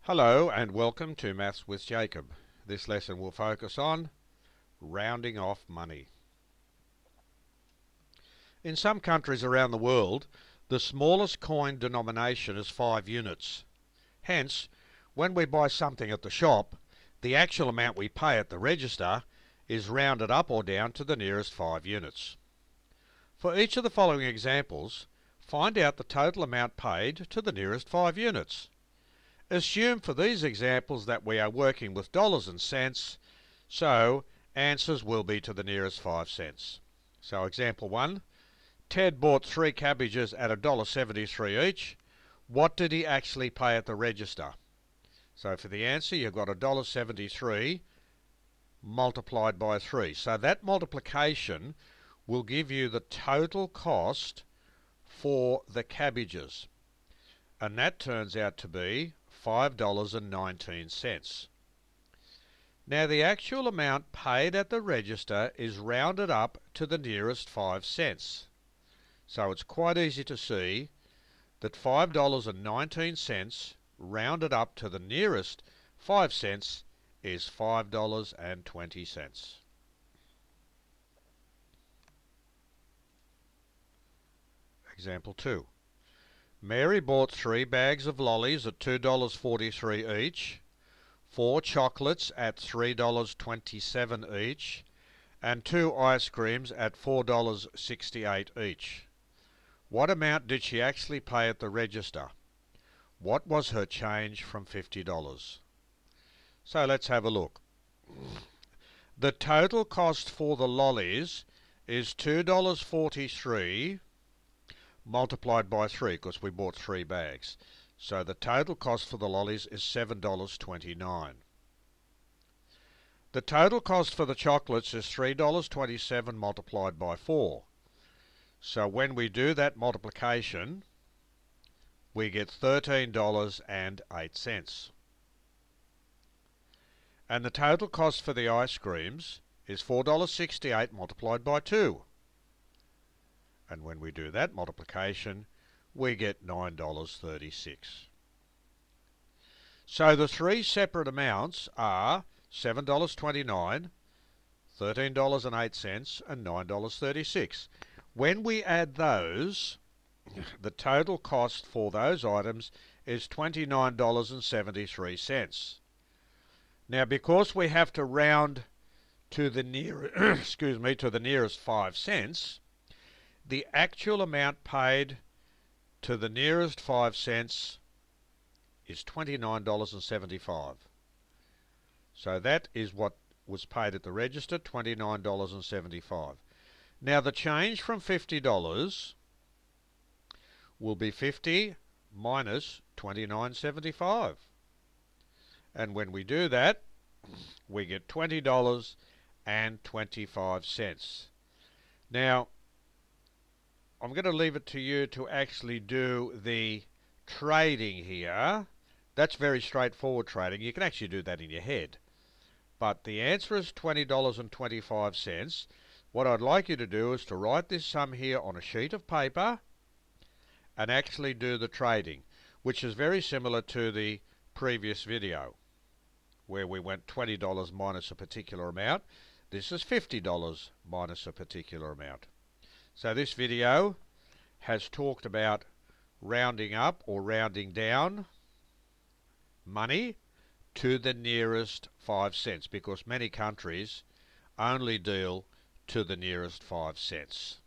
Hello and welcome to Maths with Jacob. This lesson will focus on rounding off money. In some countries around the world, the smallest coin denomination is 5 units. Hence, when we buy something at the shop, the actual amount we pay at the register is rounded up or down to the nearest 5 units. For each of the following examples, find out the total amount paid to the nearest 5 units. Assume for these examples that we are working with dollars and cents, so answers will be to the nearest 5 cents. So example 1, Ted bought 3 cabbages at $1.73 each. What did he actually pay at the register? So for the answer you've got $1.73 multiplied by 3. So that multiplication will give you the total cost for the cabbages. And that turns out to be $5.19. Now the actual amount paid at the register is rounded up to the nearest 5 cents. So it's quite easy to see that $5.19 rounded up to the nearest 5 cents is $5.20. Example 2. Mary bought 3 bags of lollies at $2.43 each, 4 chocolates at $3.27 each, and 2 ice creams at $4.68 each. What amount did she actually pay at the register? What was her change from $50? So let's have a look. The total cost for the lollies is $2.43 multiplied by 3 because we bought 3 bags. So the total cost for the lollies is $7.29. The total cost for the chocolates is $3.27 multiplied by 4. So when we do that multiplication, we get $13.08. And the total cost for the ice creams is $4.68 multiplied by 2. And when we do that multiplication, we get $9.36. So the 3 separate amounts are $7.29, $13.08, and $9.36. When we add those, the total cost for those items is $29.73. Now, because we have to round to the nearest 5 cents, the actual amount paid to the nearest 5 cents is $29.75. So that is what was paid at the register, $29.75. Now the change from $50 will be 50 minus $29.75. And when we do that, we get $20.25. Now, I'm going to leave it to you to actually do the trading here. That's very straightforward trading. You can actually do that in your head. But the answer is $20.25. What I'd like you to do is to write this sum here on a sheet of paper and actually do the trading, which is very similar to the previous video where we went $20 minus a particular amount. This is $50 minus a particular amount. So this video has talked about rounding up or rounding down money to the nearest 5 cents because many countries only deal to the nearest 5 cents.